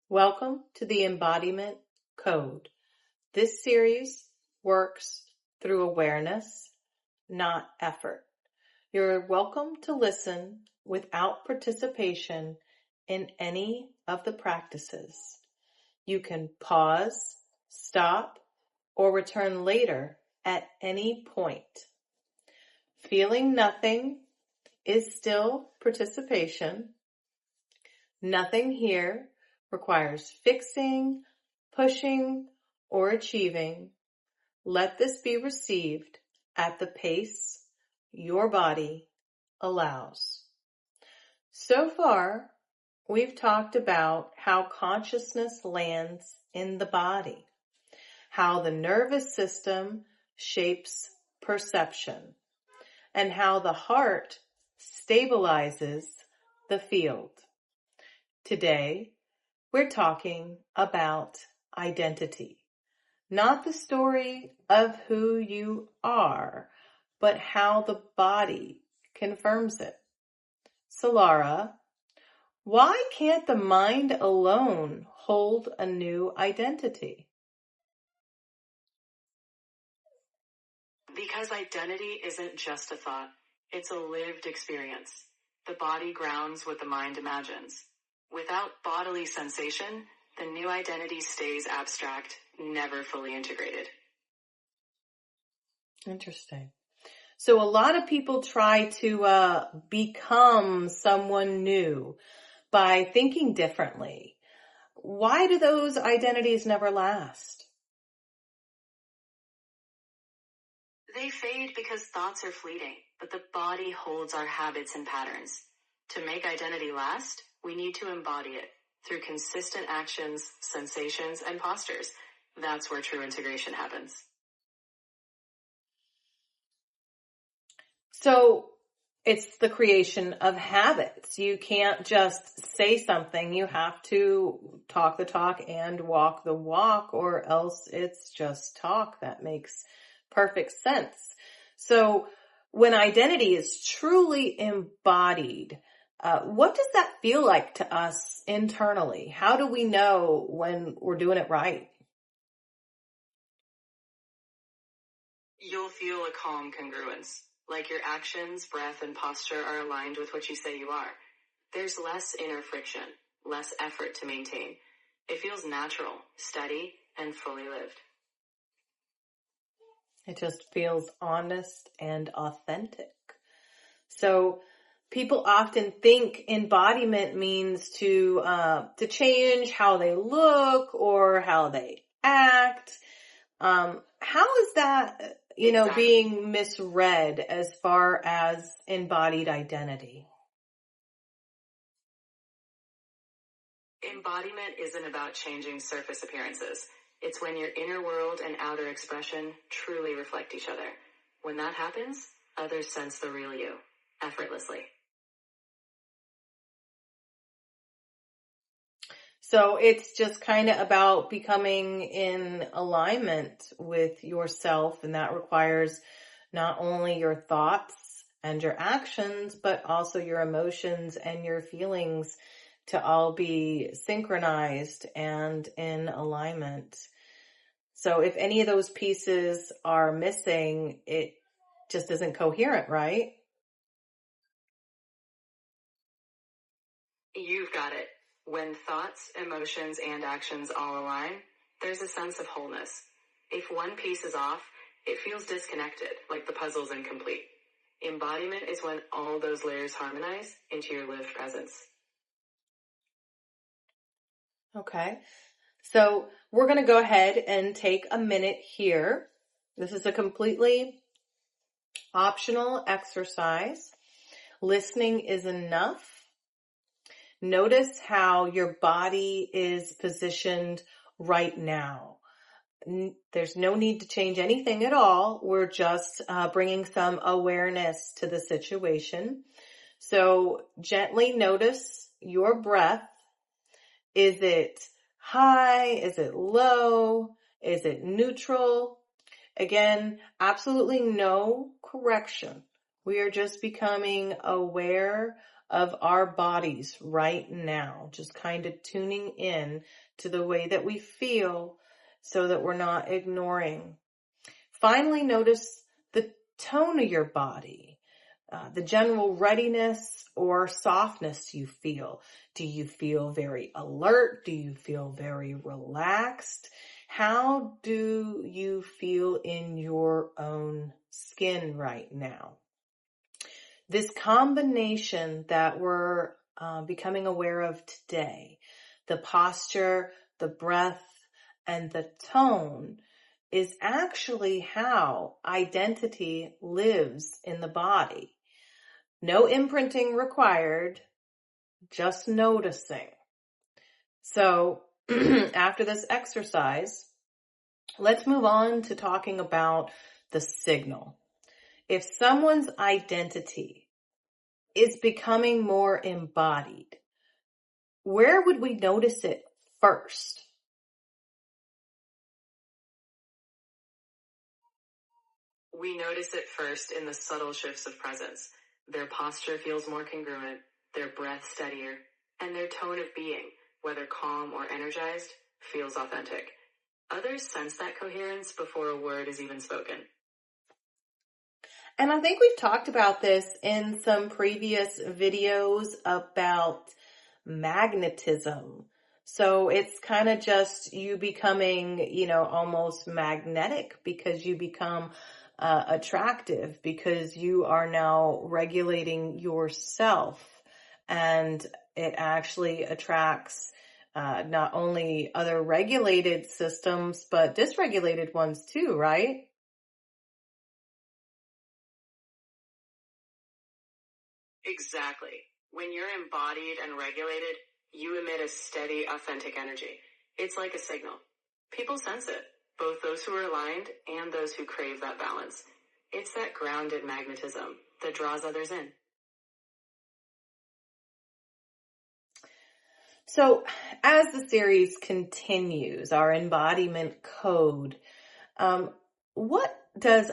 Welcome to the Embodiment Code. This series works through awareness, not effort. You're welcome to listen without participation in any of the practices. You can pause, stop, or return later at any point. Feeling nothing is still participation. Nothing here requires fixing, pushing, or achieving. Let this be received at the pace your body allows. So far, we've talked about how consciousness lands in the body, how the nervous system shapes perception, and how the heart stabilizes the field. Today, we're talking about identity, not the story of who you are, but how the body confirms it. So Laura, why can't the mind alone hold a new identity? Because identity isn't just a thought, it's a lived experience. The body grounds what the mind imagines. Without bodily sensation, the new identity stays abstract, never fully integrated. Interesting. So a lot of people try to become someone new by thinking differently. Why do those identities never last? They fade because thoughts are fleeting, but the body holds our habits and patterns. To make identity last, we need to embody it through consistent actions, sensations, and postures. That's where true integration happens. So it's the creation of habits. You can't just say something. You have to talk the talk and walk the walk, or else it's just talk. That makes perfect sense. So when identity is truly embodied, what does that feel like to us internally? How do we know when we're doing it right? You'll feel a calm congruence, like your actions, breath, and posture are aligned with what you say you are. There's less inner friction, less effort to maintain. It feels natural, steady, and fully lived. It just feels honest and authentic. So people often think embodiment means to change how they look or how they act. How is that, Exactly. being misread as far as embodied identity? Embodiment isn't about changing surface appearances. It's when your inner world and outer expression truly reflect each other. When that happens, others sense the real you, effortlessly. So it's just kind of about becoming in alignment with yourself, and that requires not only your thoughts and your actions, but also your emotions and your feelings to all be synchronized and in alignment. So if any of those pieces are missing, it just isn't coherent, right? You've got it. When thoughts, emotions, and actions all align, there's a sense of wholeness. If one piece is off, it feels disconnected, like the puzzle's incomplete. Embodiment is when all those layers harmonize into your lived presence. Okay. So we're going to go ahead and take a minute here. This is a completely optional exercise. Listening is enough. Notice how your body is positioned right now. There's no need to change anything at all. We're just bringing some awareness to the situation. So gently notice your breath. Is it high? Is it low? Is it neutral? Again, absolutely no correction. We are just becoming aware of our bodies right now, just kind of tuning in to the way that we feel so that we're not ignoring. Finally, notice the tone of your body, the general readiness or softness you feel. Do you feel very alert? Do you feel very relaxed? How do you feel in your own skin right now? This combination that we're becoming aware of today, the posture, the breath, and the tone, is actually how identity lives in the body. No imprinting required, just noticing. So after this exercise, let's move on to talking about the signal. If someone's identity is becoming more embodied, where would we notice it first? We notice it first in the subtle shifts of presence. Their posture feels more congruent, their breath steadier, and their tone of being, whether calm or energized, feels authentic. Others sense that coherence before a word is even spoken. And I think we've talked about this in some previous videos about magnetism. So it's kind of just you becoming, almost magnetic because you become attractive because you are now regulating yourself, and it actually attracts not only other regulated systems, but dysregulated ones too, right? Exactly. When you're embodied and regulated, you emit a steady, authentic energy. It's like a signal. People sense it, both those who are aligned and those who crave that balance. It's that grounded magnetism that draws others in. So as the series continues, our embodiment code, what does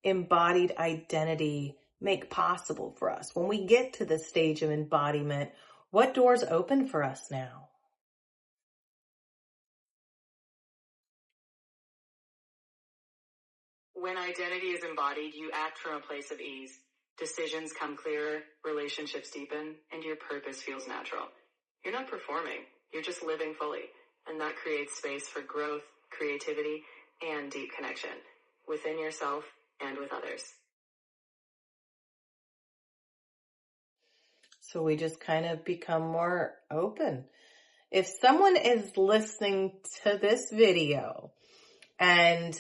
embodied identity make possible for us? When we get to this stage of embodiment, what doors open for us now? When identity is embodied, you act from a place of ease. Decisions come clearer, relationships deepen, and your purpose feels natural. You're not performing, you're just living fully, and that creates space for growth, creativity, and deep connection within yourself and with others. So we just kind of become more open. If someone is listening to this video and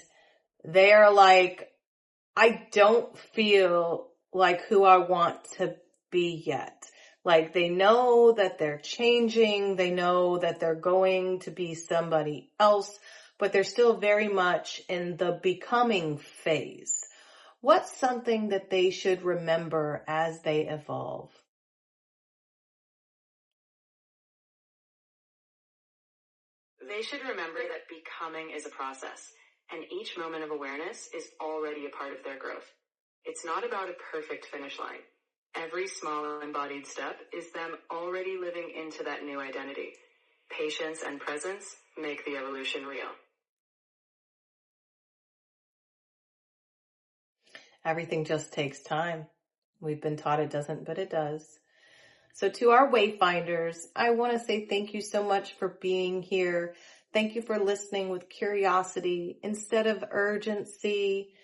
they're like, I don't feel like who I want to be yet. Like they know that they're changing. They know that they're going to be somebody else, but they're still very much in the becoming phase. What's something that they should remember as they evolve? They should remember that becoming is a process, and each moment of awareness is already a part of their growth. It's not about a perfect finish line. Every small embodied step is them already living into that new identity. Patience and presence make the evolution real. Everything just takes time. We've been taught it doesn't, but it does. So to our wayfinders, I want to say thank you so much for being here. Thank you for listening with curiosity instead of urgency.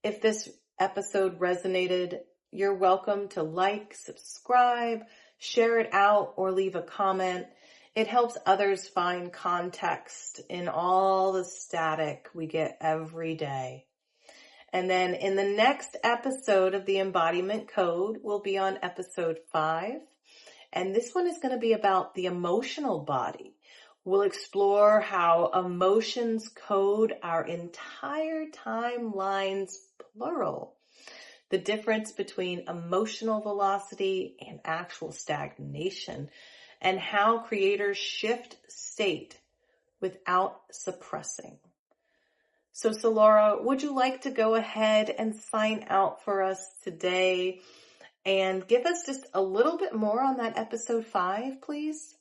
If this episode resonated, you're welcome to like, subscribe, share it out, or leave a comment. It helps others find context in all the static we get every day. And then in the next episode of the Embodiment Code, we'll be on episode 5. And this one is going to be about the emotional body. We'll explore how emotions code our entire timelines, plural. The difference between emotional velocity and actual stagnation, and how creators shift state without suppressing. So, Laura, would you like to go ahead and sign out for us today? And give us just a little bit more on that episode 5, please.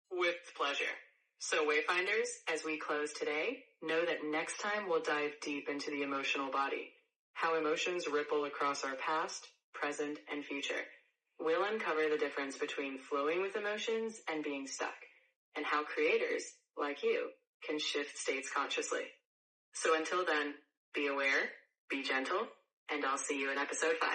With pleasure. So Wayfinders, as we close today, know that next time we'll dive deep into the emotional body, how emotions ripple across our past, present, and future. We'll uncover the difference between flowing with emotions and being stuck, and how creators, like you, can shift states consciously. So until then, be aware, be gentle, and I'll see you in episode 5.